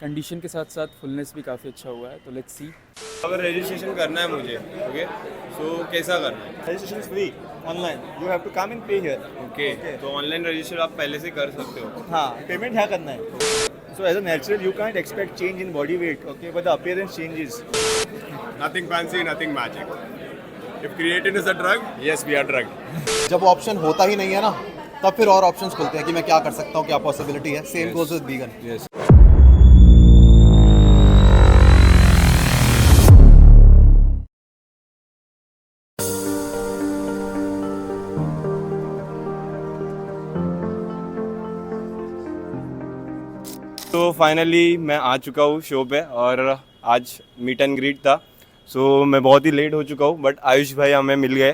Condition के साथ साथ फुलनेस भी काफ़ी अच्छा हुआ है, तो लेट्स सी। अगर रजिस्ट्रेशन करना है मुझे, ओके, सो कैसा करना है? Registration is free online. You have to come and pay here. Okay, तो ऑनलाइन रजिस्टर आप पहले से कर सकते हो। हाँ, पेमेंट यहाँ करना है. So as a natural, you can't expect change in body weight, okay? But the appearance changes. Nothing fancy, nothing magic. If creatine is a drug, yes, we are drug. जब ऑप्शन होता ही नहीं है ना, तब फिर और ऑप्शंस खुलते हैं कि मैं क्या कर सकता हूँ, क्या पॉसिबिलिटी है. Same goes with vegan. तो फाइनली मैं आ चुका हूँ शो पे और आज मीट एंड ग्रीट था. सो मैं बहुत ही लेट हो चुका हूँ, बट आयुष भाई हमें मिल गए.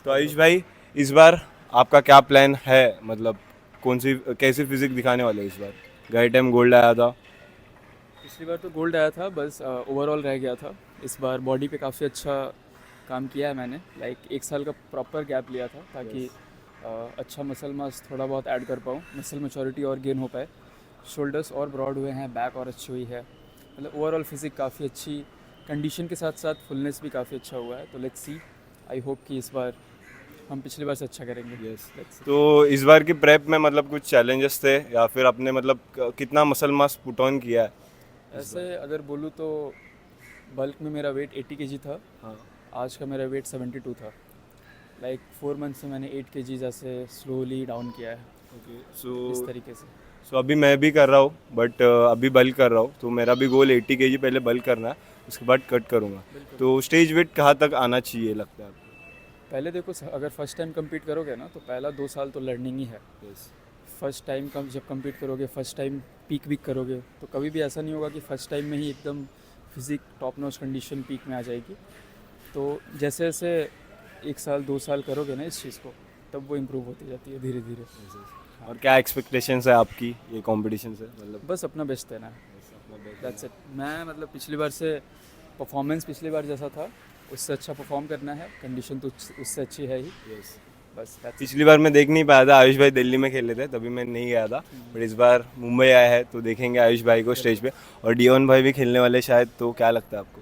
तो आयुष भाई, इस बार आपका क्या प्लान है? मतलब कैसी फिजिक दिखाने वाले इस बार? गए टाइम गोल्ड आया था. पिछली बार तो गोल्ड आया था, बस ओवरऑल रह गया था. इस बार बॉडी पे काफ़ी अच्छा काम किया है मैंने. लाइक 1 साल का प्रॉपर गैप लिया था ताकि अच्छा मसल मास थोड़ा बहुत ऐड कर पाऊँ, मसल मैच्योरिटी और गेन हो पाए. शोल्डर्स और ब्रॉड हुए हैं, बैक और अच्छी हुई है. मतलब ओवरऑल फिजिक काफ़ी अच्छी, कंडीशन के साथ साथ फुलनेस भी काफ़ी अच्छा हुआ है. तो लेट्स सी, आई होप कि इस बार हम पिछली बार से अच्छा करेंगे. तो इस बार की प्रेप में मतलब कुछ चैलेंजेस थे या फिर आपने मतलब कितना मसल मास पुट ऑन किया है? ऐसे अगर बोलूँ तो बल्क में मेरा वेट 80 kg था. हाँ. आज का मेरा वेट 72 था. लाइक 4 मंथ्स में मैंने 8 kg ऐसे स्लोली डाउन किया है. सो इस तरीके से. अभी मैं भी कर रहा हूँ, बट अभी बल्क कर रहा हूँ. तो मेरा भी गोल 80 kg पहले बल्क करना है, उसके बाद कट करूँगा. तो स्टेज वेट कहाँ तक आना चाहिए लगता है आपको? पहले देखो, अगर फर्स्ट टाइम compete करोगे ना, तो पहला 2 साल तो लर्निंग ही है. फर्स्ट टाइम जब compete करोगे, फर्स्ट टाइम पीक वीक करोगे, तो कभी भी ऐसा नहीं होगा कि फर्स्ट टाइम में ही एकदम physique top notch condition peak में आ जाएगी. तो जैसे जैसे 1 साल 2 साल करोगे ना इस चीज़ को, तब वो इम्प्रूव होती जाती है धीरे धीरे. और क्या एक्सपेक्टेशंस है आपकी ये कंपटीशन से? मतलब बस अपना बेस्ट देना है. That's it. मैं मतलब पिछली बार से परफॉर्मेंस पिछली बार जैसा था उससे अच्छा परफॉर्म करना है. कंडीशन तो उससे अच्छी है ही. बस that's it. पिछली बार मैं देख नहीं पाया था, आयुष भाई दिल्ली में खेले थे तभी मैं नहीं गया था. बट इस बार मुंबई आया है तो देखेंगे आयुष भाई को स्टेज पे. और डियोन भाई भी खेलने वाले शायद, तो क्या लगता है आपको?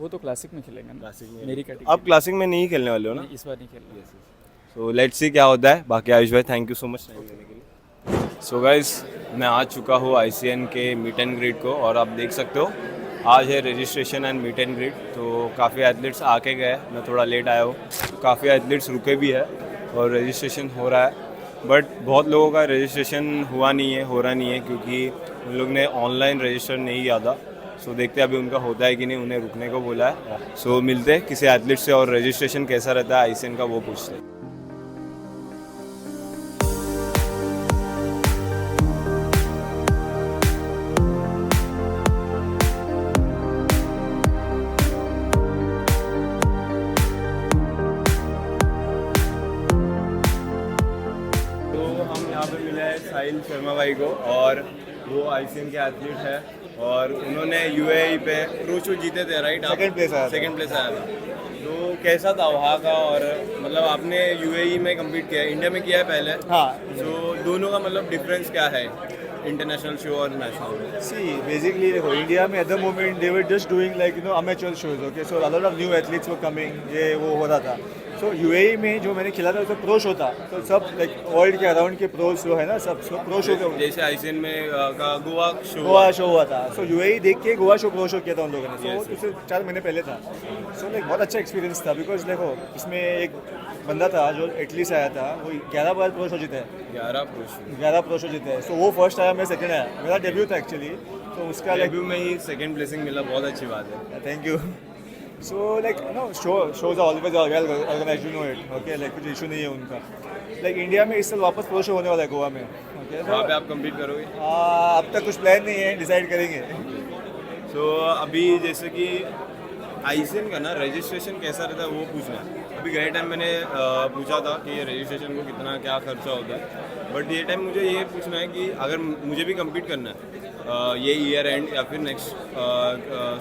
वो तो क्लासिक में खेलेंगे ना. क्लासिक में मेरी कैटेगरी. आप क्लासिक में नहीं खेलने वाले हो ना? इस बार नहीं खेलना. सो लेट्स सी क्या होता है. बाकी आयुष भाई, thank you so much time देने के लिए. सो गाइस, मैं आ चुका हूँ ICN के मीट एंड ग्रीट को और आप देख सकते हो आज है registration and meet and greet. तो काफ़ी एथलीट्स आके गए, मैं थोड़ा लेट आया हूँ. काफ़ी एथलीट्स रुके भी है और रजिस्ट्रेशन हो रहा है. बट बहुत लोगों का रजिस्ट्रेशन हो रहा नहीं है क्योंकि उन लोग ने ऑनलाइन रजिस्टर नहीं किया था. सो देखते हैं अभी उनका होता है कि नहीं. उन्हें रुकने को बोला है. सो मिलते हैं किसी एथलीट से और रजिस्ट्रेशन कैसा रहता है ICN का वो पूछते हैं. यहाँ पे मिला है साहिल शर्मा भाई को और वो ICN के एथलीट है और उन्होंने UAE पे प्रो शो जीते थे, राइट? Second place आया था. सेकंड प्लेस आया था. तो कैसा था वहाँ का? और मतलब आपने UAE में कम्पीट किया है, इंडिया में किया है पहले. हाँ. तो दोनों का मतलब डिफरेंस क्या है, इंटरनेशनल शो और नेशनल? See, basically, देखो, India में at the moment they were just doing like amateur shows, okay? So a lot of new athletes were coming. ये वो हो रहा था. So UAE में जो मैंने खेला था उसमें प्रो शो था. तो सब लाइक वर्ल्ड के अराउंड के प्रोज जो है ना, सब प्रो शो के जैसे ICN में का गोवा शो हुआ था. सो UAE देख के गोवा शो प्रो शो किया था उन लोगों ने. सो उससे 4 महीने पहले था. सो लाइक बहुत अच्छा एक्सपीरियंस था. बिकॉज देखो, इसमें एक बंदा था जो इटली से आया था, वो 11 बार प्रो शो जीते हैं. 11 प्रो शो जीते हैं. सो वो फर्स्ट आया, मैं सेकंड आया. मेरा डेब्यू था एक्चुअली. तो उसका डेब्यू में ही सेकंड प्लेसिंग मिला, बहुत अच्छी बात है. Thank you. So like shows are always well organized, you know it, okay? Like कुछ इशू नहीं है उनका. लाइक इंडिया में इस साल वापस प्रो शो होने वाला है गोवा में, ओके? वहाँ पे आप कम्पीट करोगे? अब तक कुछ प्लान नहीं है, डिसाइड करेंगे. सो अभी जैसे कि ICN का ना रजिस्ट्रेशन कैसा रहता है वो पूछना है. अभी गए टाइम मैंने पूछा था कि रजिस्ट्रेशन को कितना क्या खर्चा होता है. बट ये टाइम मुझे ये पूछना है कि अगर मुझे भी कम्पीट करना है ये ईयर एंड या फिर नेक्स्ट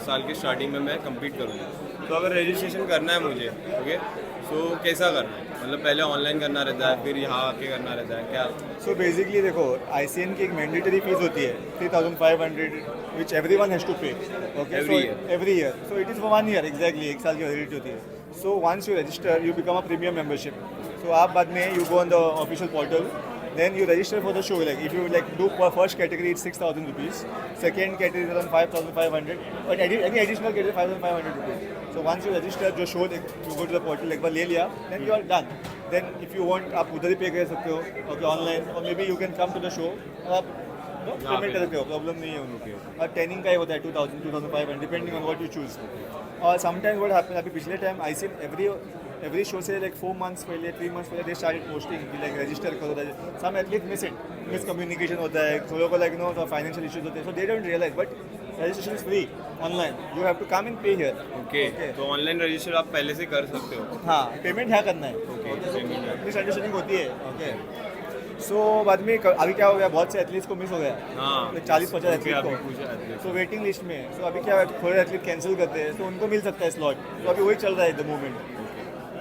साल के स्टार्टिंग में मैं कम्पीट करूँगा, तो अगर रजिस्ट्रेशन करना है मुझे, ओके, सो कैसा करना है? मतलब पहले ऑनलाइन करना रहता है, फिर यहाँ आके करना रहता है क्या? सो बेसिकली देखो ICN की एक मैंडेटरी फीस होती है 3500 which everyone has to pay okay Every year. Every year so it is for 1 year exactly 1 साल की वैलिडिटी होती है. So once you register you become a premium membership. So आप बाद में you go on the official portal. Then you register for the show. Like if you like do for first category, it's 6,000 rupees. Second category is around 5,500. But any additional category 5,500 rupees. So once you register, जो show you go to the portal एक बार ले लिया, then you are done. Then if you want, आप उधर ही पे कर सकते हो, okay online, or maybe you can come to the show. आप पेमेंट कर सकते हो, प्रॉब्लम नहीं है उनके. और ट्रेनिंग का ही होता है 2,000, 2,500 depending on what you choose. और sometimes what happens अभी पिछले टाइम ICN every show से like 4 months पहले 3 months पहले they started posting कि like register करो. Some athletes miss it, miscommunication होता है, थोड़ों को like financial issues होते हैं, so they don't realize. But registration is free online. You have to come and pay here. Okay, तो online register आप पहले से कर सकते हो. हाँ, पेमेंट यहाँ करना है. मिसअंडरस्टैंडिंग होती है. ओके, सो बाद में अभी क्या हो गया, बहुत से एथलीट्स को मिस हो गया. हाँ, 40-50 अभी एथलीट पूछा athlete. को. सो वेटिंग लिस्ट में. सो अभी क्या थोड़े एथलीट कैंसिल करते हैं, तो उनको मिल सकता है स्लॉट. तो अभी वही चल रहा है द मोमेंट.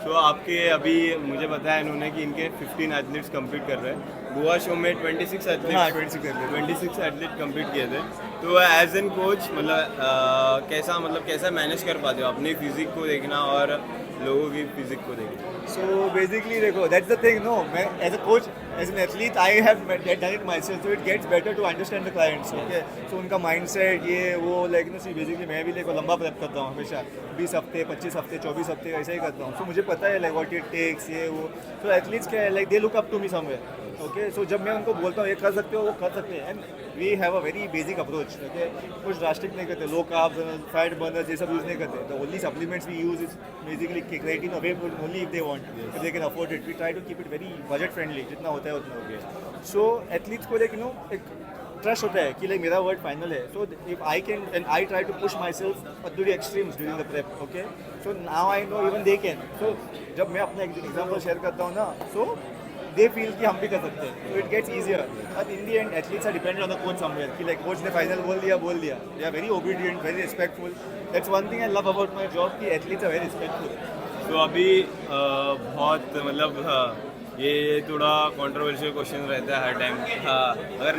तो आपके अभी मुझे बताया इन्होंने कि इनके 15 एथलीट्स कंप्लीट कर रहे हैं. गोवा शो में 26 हाँ, एथलीट्स 26 एथलीट कंप्लीट किए थे. तो एज एन कोच मतलब कैसा मैनेज कर पाते हो अपनी फिजिक को देखना और लोगों की फिजिक को देखना? So basically, देखो, that's the thing. No, मैं as a coach, as an athlete, I have done it myself. So it gets better to understand the clients. Okay. So उनका mindset ये वो like see basically मैं भी देखो लंबा prep करता हूँ हमेशा 20 हफ्ते 25 हफ्ते 24 हफ्ते ऐसे ही करता हूँ. So मुझे पता है like what it takes ये वो. So athletes क्या है like they look up to me somewhere. Okay. So जब मैं उनको बोलता हूँ ये कर सकते हो वो कर सकते हैं. And we have a very basic approach. Okay. कुछ ड्रास्टिक नहीं करते. Low carbs, fat burners ये सब यूज़ नहीं करते. The only supplements we use is basically creatine or whey protein only if they want. If they can afford it. We try to keep it very budget friendly. जितना होता है उतना हो गया. So athletes को like एक trust होता है कि like मेरा वर्ड फाइनल है. So if I can and I try to push myself to the extremes during the prep. Okay. So now I know even they can. So जब मैं अपना एग्जांपल शेयर करता हूँ ना, so they feel कि हम भी कर सकते हैं. So it gets easier. But in the end, athletes are dependent on the coach somewhere. कि like coach ने final बोल दिया. They are very obedient, very respectful. That's one thing I love about my job कि athletes are very respectful. तो अभी बहुत मतलब ये थोड़ा कंट्रोवर्शियल क्वेश्चन रहता है हर टाइम. अगर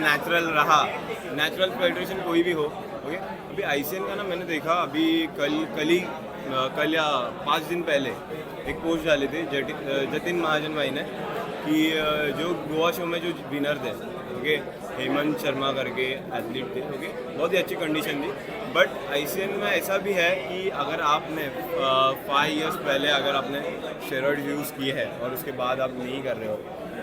नेचुरल फेडरेशन कोई भी हो, ओके. अभी ICN का ना मैंने देखा अभी कल या 5 दिन पहले एक पोस्ट डाले थे जतिन महाजन भाई ने कि जो गोवा शो में जो विनर थे, ओके, हेमंत शर्मा करके एथलीट थे, ओके, बहुत ही अच्छी कंडीशन थी. बट ICN में ऐसा भी है कि अगर आपने 5 इयर्स पहले अगर आपने स्टेरॉइड यूज़ किए हैं और उसके बाद आप नहीं कर रहे हो,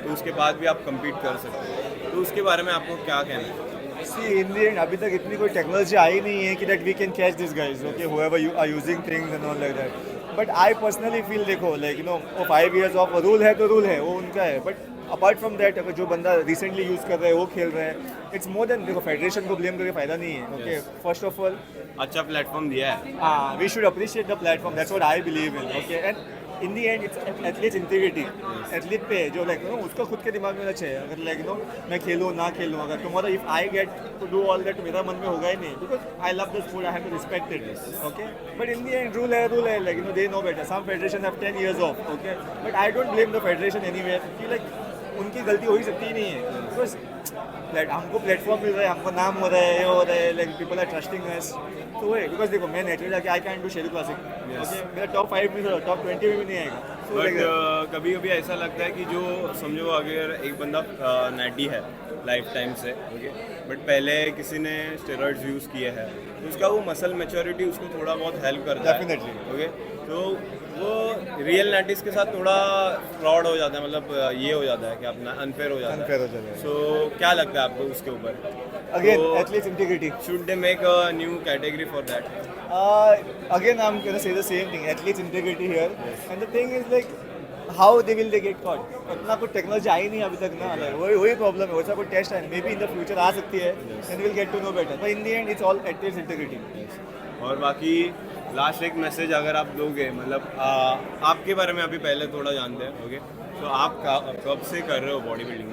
तो उसके बाद भी आप कम्पीट कर सकते हो. तो उसके बारे में आपको क्या कहना है? See, in the end, अभी तक इतनी कोई टेक्नोलॉजी आई नहीं है कि that we can catch these guys, okay, whoever you are using things and all like that. But I personally feel देखो like वो 5 years of रूल है तो रूल है, वो उनका है. But अपार्ट फ्रॉम दैट अगर जो बंदा रिसेंटली यूज़ कर रहा है वो खेल रहा है, इट्स मोर देन. देखो फेडरेशन को ब्लेम करके फायदा नहीं है. ओके, फर्स्ट ऑफ ऑल अच्छा प्लेटफॉर्म दिया है. We should appreciate the platform. That's what I believe in. Okay, and in the end it's athlete integrity. Athlete पे जो लाइक उसका खुद के दिमाग में अच्छा है. अगर लाइक मैं खेलूँ ना खेलूँ, अगर tomorrow if I get to do all that, मेरा मन में होगा ही नहीं. Because I love the sport, I have to respect it. Okay, but in the end rule है like they know better. Some federation have 10 years of. Okay, but I don't blame the federation anywhere कि like उनकी गलती हो ही सकती ही नहीं है. Because हमको platform मिल रहा है, हमको नाम हो रहा है, ये हो रहा है, लाइक पीपल आर ट्रस्टिंग अस. तो वही बिकॉज देखो मैं नेचुरल जाके I can do Sheru classic. Okay, मेरा टॉप 5 में टॉप 20 में भी नहीं आएगा. बट कभी कभी ऐसा लगता है कि जो समझो अगर एक बंदा नैटी है लाइफ टाइम से, ओके, बट पहले किसी ने स्टेरॉइड्स यूज़ किए हैं, तो उसका वो मसल मैच्योरिटी उसको थोड़ा बहुत हेल्प करता है. Definitely. ओके, तो वो रियल नैटिस के साथ थोड़ा फ्रॉड हो जाता है, मतलब ये हो जाता है कि अपना अनफेयर हो जाता है. सो क्या लगता है आपको उसके ऊपर? Again athletes integrity. Should they make a new category for that? Again, I'm gonna say the same thing. Athletes integrity here, and the thing is like, how they will they get caught? उतना कुछ technology आई नहीं अभी तक ना. वही problem है. वैसा कोई टेस्ट है, maybe in the future आ सकती है, and will get to know better. But in the end it's all athletes integrity. और बाकी लास्ट एक मैसेज अगर आप दोगे, मतलब आपके बारे में अभी पहले थोड़ा जानते हैं, ओके, तो आप कब से कर रहे हो body building?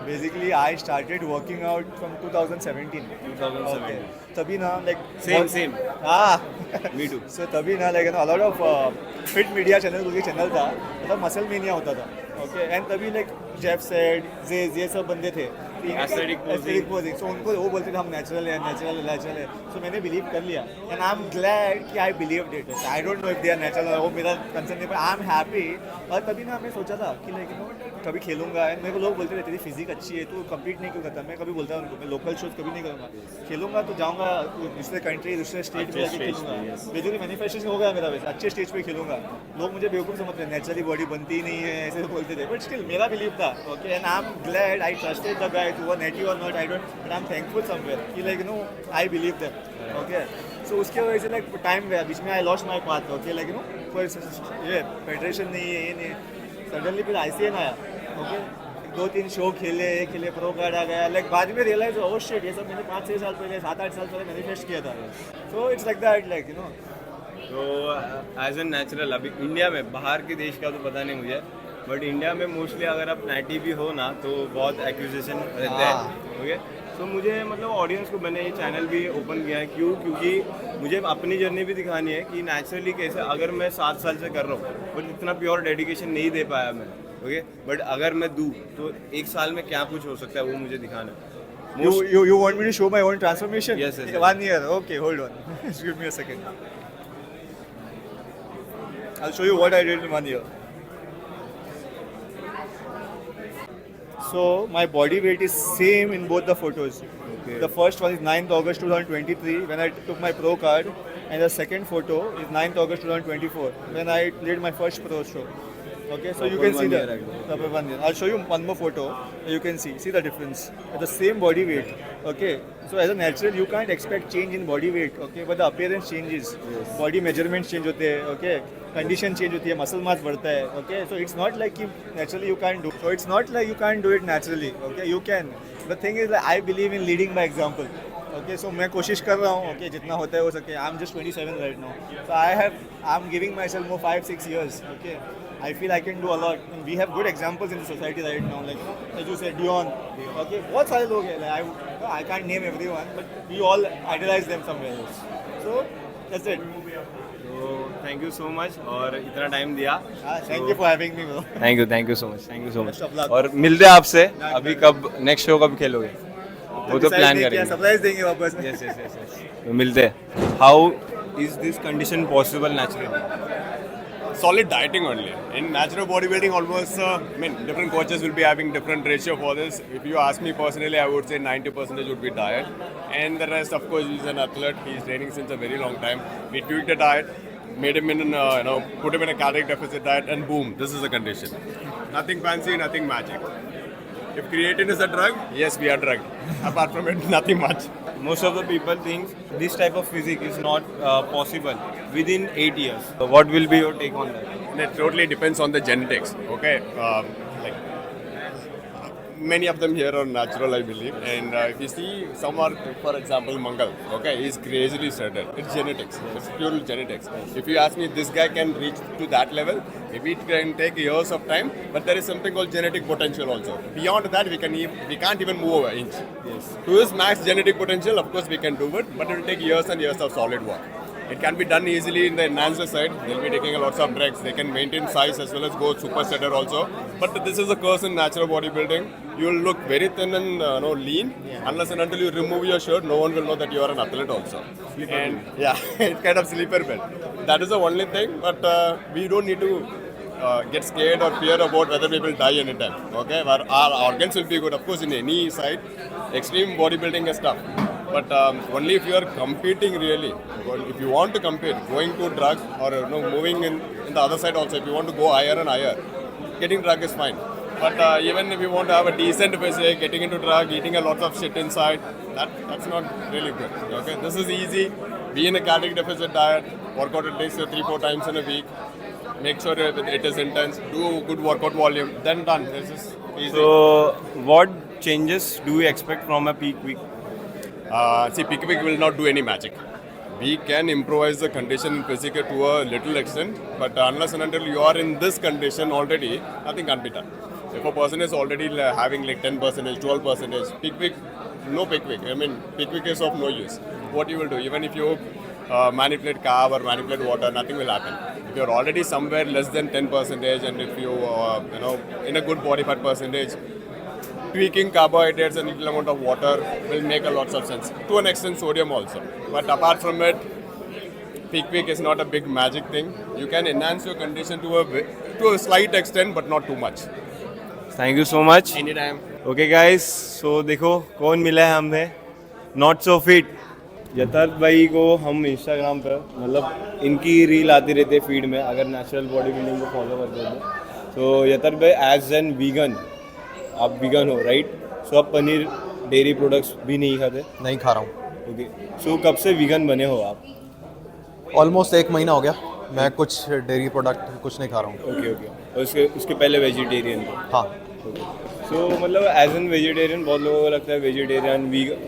Basically, I started working out from 2017. 2017. Okay. तभी ना like Same. हाँ Me too. So तभी ना like a lot of fit media channel के चैनल था, मतलब मसल मेनिया होता था. Okay, and तभी like Jeff said, Zez ये सब बंदे थे. Aesthetic posing. So उनको वो बोलते थे हम natural है. So मैंने believe कर लिया. And I'm glad कि I believed it. I don't know if they are natural or वो मेरा concern नहीं, but I'm happy. और तभी ना मैं सोचा था कि like you know कभी खेलूंगा. मेरे को लोग बोलते थे तेरी फिजिक अच्छी है, तू compete नहीं क्यों करता? मैं कभी बोलता उनको मैं लोकल शोज कभी नहीं करूँगा. खेलूंगा तो जाऊँगा दूसरे कंट्री, दूसरे स्टेट में जाके खेलूंगा. बेसिकली मैनिफेस्टेशन हो गया मेरा वैसे, अच्छे स्टेज पे खेलूंगा. लोग मुझे बेवकूफ़ समझते हैं, नेचुरली बॉडी बनती नहीं है ऐसे बोलते थे, बट स्टिल मेरा बिलीव था. Okay, and I am glad I trusted the guy to नेटी और not, I don't, but I am thankful somewhere कि like no I believe that. Okay, so उसके वजह से लाइक टाइम गया, बीच में I lost my path. Okay, like no कोई ये फेडरेशन नहीं है, ये नहीं. सडनली फिर ICN आया. ओके, 2-3 शो खेले प्रो कार्ड आ गया. लाइक बाद में रियलाइज ओ शिट ये सब मैंने 5-6 साल पहले 7-8 साल पहले मैनिफेस्ट किया था. So it's like that, like you know. तो एज एन नेचुरल अभी इंडिया में, बाहर के देश का तो पता नहीं मुझे, बट इंडिया में मोस्टली अगर आप नैटी भी हो ना तो बहुत एक्यूजेशन रहते हैं. ओके, तो मुझे मतलब ऑडियंस को मैंने ये चैनल भी ओपन किया है क्योंकि मुझे अपनी जर्नी भी दिखानी है कि नेचुरली कैसे, अगर मैं 7 साल से कर रहा हूँ बट इतना प्योर डेडिकेशन नहीं दे पाया मैं. ओके, बट अगर मैं दूँ तो 1 साल में क्या कुछ हो सकता है वो मुझे दिखाना है. You want me to show my own transformation? Yes. 1 year. Okay, hold on. Just give me a second. I'll show you what I did in 1 year. So my body weight is same in both the photos. Okay. The first one is 9th August 2023 when I took my pro card, and the second photo is 9th August 2024 when I did my first pro show. Okay, so you Proper can see 1 year the ago. proper 1 year. I'll show you one more photo. You can see the difference. It's the same body weight. Okay, so as a natural you can't expect change in body weight. Okay, but the appearance changes. Yes. Body measurements change होते हैं. Okay, condition change होती है, muscle mass बढ़ता है. Okay, so it's not like you naturally you can't do. So it's not like you can't do it naturally. Okay, you can. The thing is that I believe in leading by example. Okay, so मैं कोशिश कर रहा हूँ. Okay, जितना होता है हो सके. I'm just 27 right now. So I'm giving myself more 5-6 years. Okay. I feel I can do a lot. And we have good examples in the society right now, like you know, as you said, Dion. Okay, बहुत सारे लोग हैं. Like I can't name everyone, but we all idolize them somewhere else. So that's it. तो thank you so much और इतना time दिया. Thank you for having me, bro. Thank you so much. Best of luck. और मिलते हैं आपसे. अभी कब नेक्स्ट शो कब खेलोगे वो तो प्लान करेंगे. सरप्राइज देंगे वापस. यस. तो मिलते हैं. How is this condition possible naturally? Solid dieting only. In natural bodybuilding, almost, different coaches will be having different ratio for this. If you ask me personally, I would say 90% would be diet. And the rest, of course, he's an athlete. He's training since a very long time. We tweaked the diet, made him in, put him in a caloric deficit diet, and boom, this is the condition. Nothing fancy, nothing magic. If creatine is a drug, yes, we are drugged. Apart from it, nothing much. Most of the people think this type of physique is not possible within 8 years. So what will be your take on that? And it totally depends on the genetics. Okay, many of them here are natural, I believe. And if you see someone, for example, Mangal, okay, he's crazily shredded. It's genetics. It's pure genetics. If you ask me, this guy can reach to that level. Maybe it can take years of time, but there is something called genetic potential also. Beyond that, we can't even move an inch. Yes. To his max genetic potential, of course, we can do it, but it will take years and years of solid work. It can be done easily in the enhancer side. They'll be taking a lots of drugs. They can maintain size as well as go super setter also. But this is a curse in natural bodybuilding. You will look very thin and lean. Unless and until you remove your shirt, no one will know that you are an athlete also. It's kind of sleeper bed. That is the only thing. But we don't need to get scared or fear about whether we will die anytime. Okay, our organs will be good. Of course, in any side, extreme bodybuilding is tough. But only if you are competing really. If you want to compete, going to drug or moving in the other side also, if you want to go higher and higher, getting drug is fine. But even if you want to have a decent physique, getting into drug, eating a lot of shit inside, that's not really good. Okay, this is easy. Be in a caloric deficit diet, work out at least 3-4 times in a week. Make sure it is intense. Do good workout volume. Then done. This is easy. So what changes do you expect from a peak week? See, peak week will not do any magic. We can improvise the condition in physical to a little extent, but unless and until you are in this condition already, nothing can be done. If a person is already having like 10%, 12%, Pickwick, no Pickwick. I mean, Pickwick is of no use. What you will do, even if you manipulate carb or manipulate water, nothing will happen. If you're already somewhere less than 10%, and if you, in a good body fat percentage, tweaking carbohydrates and little amount of water will make a lot of sense. To an extent, sodium also. But apart from it, Pickwick is not a big magic thing. You can enhance your condition to a slight extent, but not too much. Thank you so much. Anytime. Okay guys, so देखो कौन मिला है हमें, not so fit यथार्थ भाई को. हम Instagram पर मतलब इनकी रील आती रहती है फीड में, अगर नेचुरल बॉडी बिल्डिंग को फॉलो करते हो तो यथार्थ भाई एज एन वीगन, आप वीगन हो राइट? सो आप पनीर डेयरी प्रोडक्ट्स भी नहीं खाते? नहीं खा रहा हूँ. ओके, सो कब से वीगन बने हो आप? ऑलमोस्ट 1 महीना हो गया. मैं कुछ डेयरी प्रोडक्ट कुछ नहीं खा रहा हूँ. ओके ओके, और उसके पहले वेजिटेरियन थे? हाँ. सो मतलब एज एन वेजिटेरियन बहुत लोगों को लगता है वेजिटेरियन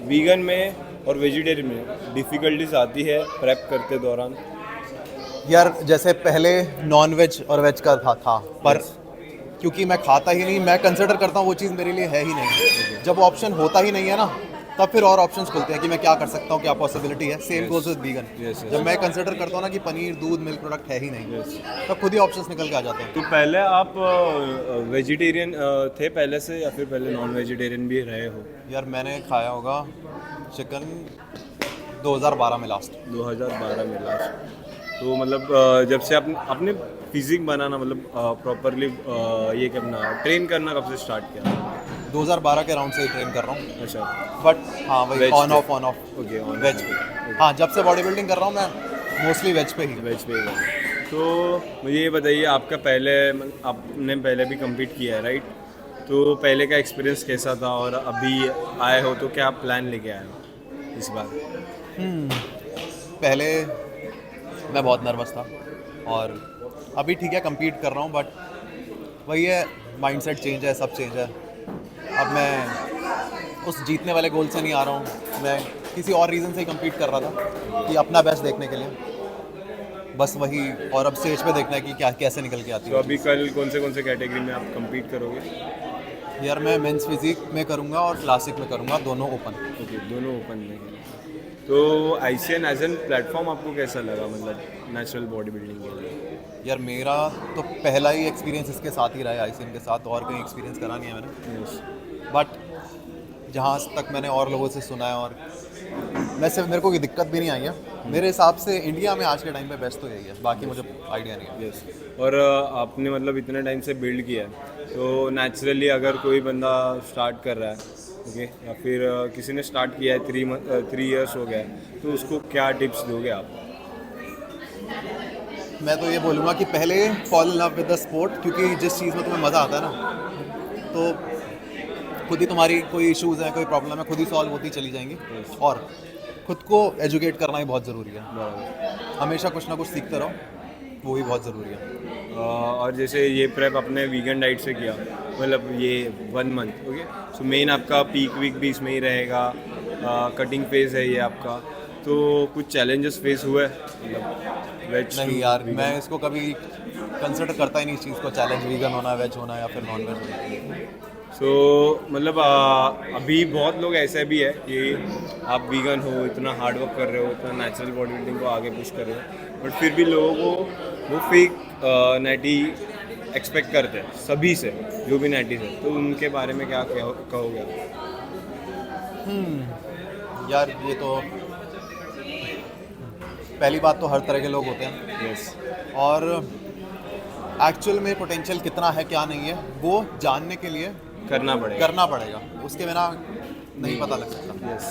वीगन में और वेजिटेरियन में डिफ़िकल्टीज आती है प्रेप करते दौरान. यार जैसे पहले नॉन वेज और वेज का था पर क्योंकि मैं खाता ही नहीं, मैं कंसिडर करता हूँ वो चीज़ मेरे लिए है ही नहीं. जब ऑप्शन होता ही नहीं है ना, तब फिर और ऑप्शंस खुलते हैं कि मैं क्या कर सकता हूँ, क्या पॉसिबिलिटी है. Same goes with vegan. जब मैं कंसिडर करता हूँ ना कि पनीर, दूध, मिल्क प्रोडक्ट है ही नहीं, तब खुद ही ऑप्शंस निकल के आ जाते हैं. तो पहले आप वेजिटेरियन थे पहले से या फिर पहले नॉन वेजिटेरियन भी रहे हो? यार मैंने खाया होगा चिकन 2012 में लास्ट. 2012 में लास्ट. तो मतलब जब से आपने फिजिक बनाना मतलब प्रॉपरली ये करना ट्रेन करना कब से स्टार्ट किया? 2012 के राउंड से ही ट्रेन कर रहा हूँ. अच्छा, बट हाँ वही Veg ऑन पे. ऑफ ओके, ऑन वेज पे. हाँ, जब से बॉडी बिल्डिंग कर रहा हूँ मैं मोस्टली वेज पे ही. वेज पे. तो मुझे ये बताइए, आपका पहले आपने पहले भी कम्पीट किया है राइट? तो पहले का एक्सपीरियंस कैसा था और अभी आए हो तो क्या प्लान लेके आए हो इस बार? पहले मैं बहुत नर्वस था और अभी ठीक है compete कर रहा हूँ, बट वही है, माइंडसेट चेंज है, सब चेंज है. अब मैं उस जीतने वाले गोल से नहीं आ रहा हूँ, मैं किसी और रीज़न से ही compete कर रहा था कि अपना बेस्ट देखने के लिए. बस वही, और अब स्टेज पे देखना है कि क्या कैसे निकल के आती तो है. अभी कल कौन से कैटेगरी में आप कम्पीट करोगे? यार मैं मेंस फिजिक में करूँगा और क्लासिक में करूँगा, दोनों ओपन. ओके, दोनों ओपन में. तो ICN एज एन प्लेटफॉर्म आपको कैसा लगा, मतलब नेचुरल बॉडी बिल्डिंग के लिए? यार मेरा तो पहला ही एक्सपीरियंस इसके साथ ही रहा है, ICN के साथ. और कहीं एक्सपीरियंस करा नहीं है मैंने. बट जहाँ तक मैंने और लोगों से सुना है, और वैसे मेरे को कोई दिक्कत भी नहीं आई है. मेरे हिसाब से इंडिया में आज के टाइम पे बेस्ट तो यही है, बाकी मुझे आइडिया नहीं है. यस. और आपने मतलब इतने टाइम से बिल्ड किया है, तो नेचुरली अगर कोई बंदा स्टार्ट कर रहा है, ओके, या फिर किसी ने स्टार्ट किया है 3 इयर्स हो गया है, तो उसको क्या टिप्स दोगे आप? मैं तो ये बोलूँगा कि पहले fall in love with the sport, क्योंकि जिस चीज़ में तुम्हें मज़ा आता है ना, तो खुद ही तुम्हारी कोई इश्यूज़ हैं, कोई प्रॉब्लम है, खुद ही सॉल्व होती चली जाएंगी. और खुद को एजुकेट करना ही बहुत ज़रूरी है. हमेशा कुछ ना कुछ सीखते रहो, वो भी बहुत ज़रूरी है. और जैसे ये प्रेप अपने वीगन डाइट से किया, मतलब ये 1 मंथ, ओके, सो मेन आपका पीक वीक भी इसमें ही रहेगा, कटिंग फेज है ये आपका, तो कुछ चैलेंजेस फेस हुए मतलब वेज? नहीं यार, मैं इसको कभी कंसिडर करता ही नहीं इस चीज़ को, चैलेंज वीगन होना, वेज होना या फिर नॉन वेज होना. सो मतलब अभी बहुत लोग ऐसे भी है कि आप वीगन हो, इतना हार्ड वर्क कर रहे हो, इतना नेचुरल बॉडी बिल्डिंग को आगे पुश कर रहे हो, बट फिर भी लोगों को वो फेक नैटी एक्सपेक्ट करते हैं सभी से, जो भी नैटीज है, तो उनके बारे में क्या कहोगे? यार ये तो पहली बात तो हर तरह के लोग होते हैं. यस. और एक्चुअल में पोटेंशियल कितना है क्या नहीं है, वो जानने के लिए करना पड़ेगा. उसके बिना नहीं पता लग सकता. यस.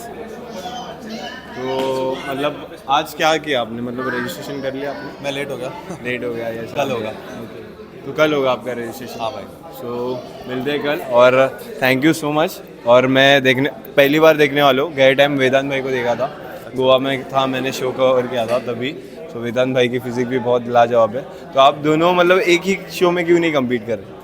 तो मतलब आज क्या किया आपने, मतलब रजिस्ट्रेशन कर लिया आपने? मैं लेट हो गया. लेट हो गया? यस. कल होगा. तो कल होगा आपका रजिस्ट्रेशन? हाँ भाई. सो मिलते हैं कल, और थैंक यू सो मच. और मैं पहली बार देखने वालों, गए टाइम वेदांत भाई को देखा था, गोवा में था, मैंने शो कवर किया था तभी. तो वेदांत भाई की फिजिक भी बहुत लाजवाब है. तो आप दोनों मतलब एक ही शो में क्यों नहीं कम्पीट कर रहे?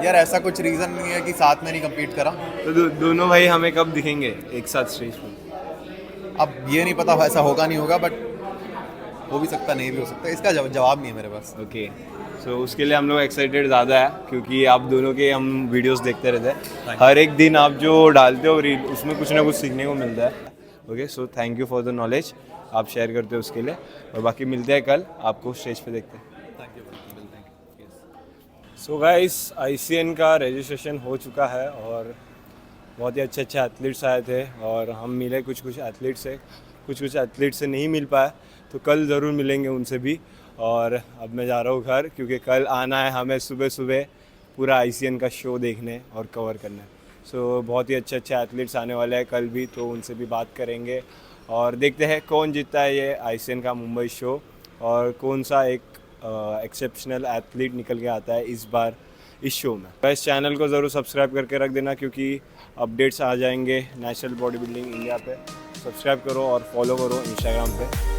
यार ऐसा कुछ रीज़न नहीं है कि साथ में नहीं कम्पीट करा. तो दोनों भाई हमें कब दिखेंगे एक साथ स्टेज पर? अब ये नहीं पता ऐसा होगा नहीं होगा, बट हो भी सकता नहीं भी हो सकता, इसका जवाब नहीं है मेरे पास। ओके, सो उसके लिए हम लोग एक्साइटेड ज़्यादा है क्योंकि आप दोनों के हम वीडियोस देखते रहते हैं। हर एक दिन आप जो डालते हो रील, उसमें कुछ ना कुछ सीखने को मिलता है। Okay, so thank you for the knowledge आप शेयर करते हो उसके लिए, और बाकी मिलते हैं कल, आपको स्टेज पे देखते हैं। सो गाइस, ICN का रजिस्ट्रेशन हो चुका है और बहुत ही अच्छे अच्छे एथलीट्स आए थे और हम मिले कुछ एथलीट से, कुछ एथलीट से नहीं मिल पाया, तो कल ज़रूर मिलेंगे उनसे भी। और अब मैं जा रहा हूँ घर क्योंकि कल आना है हमें सुबह सुबह पूरा ICN का शो देखने और कवर करना है। सो बहुत ही अच्छे अच्छे एथलीट्स आने वाले हैं कल भी, तो उनसे भी बात करेंगे और देखते हैं कौन जीतता है ये ICN का मुंबई शो और कौन सा एक एक्सेप्शनल एथलीट निकल के आता है इस बार इस शो में। इस चैनल को ज़रूर सब्सक्राइब करके रख देना क्योंकि अपडेट्स आ जाएंगे नेशनल बॉडी बिल्डिंग इंडिया पे। सब्सक्राइब करो और फॉलो करो इंस्टाग्राम पे।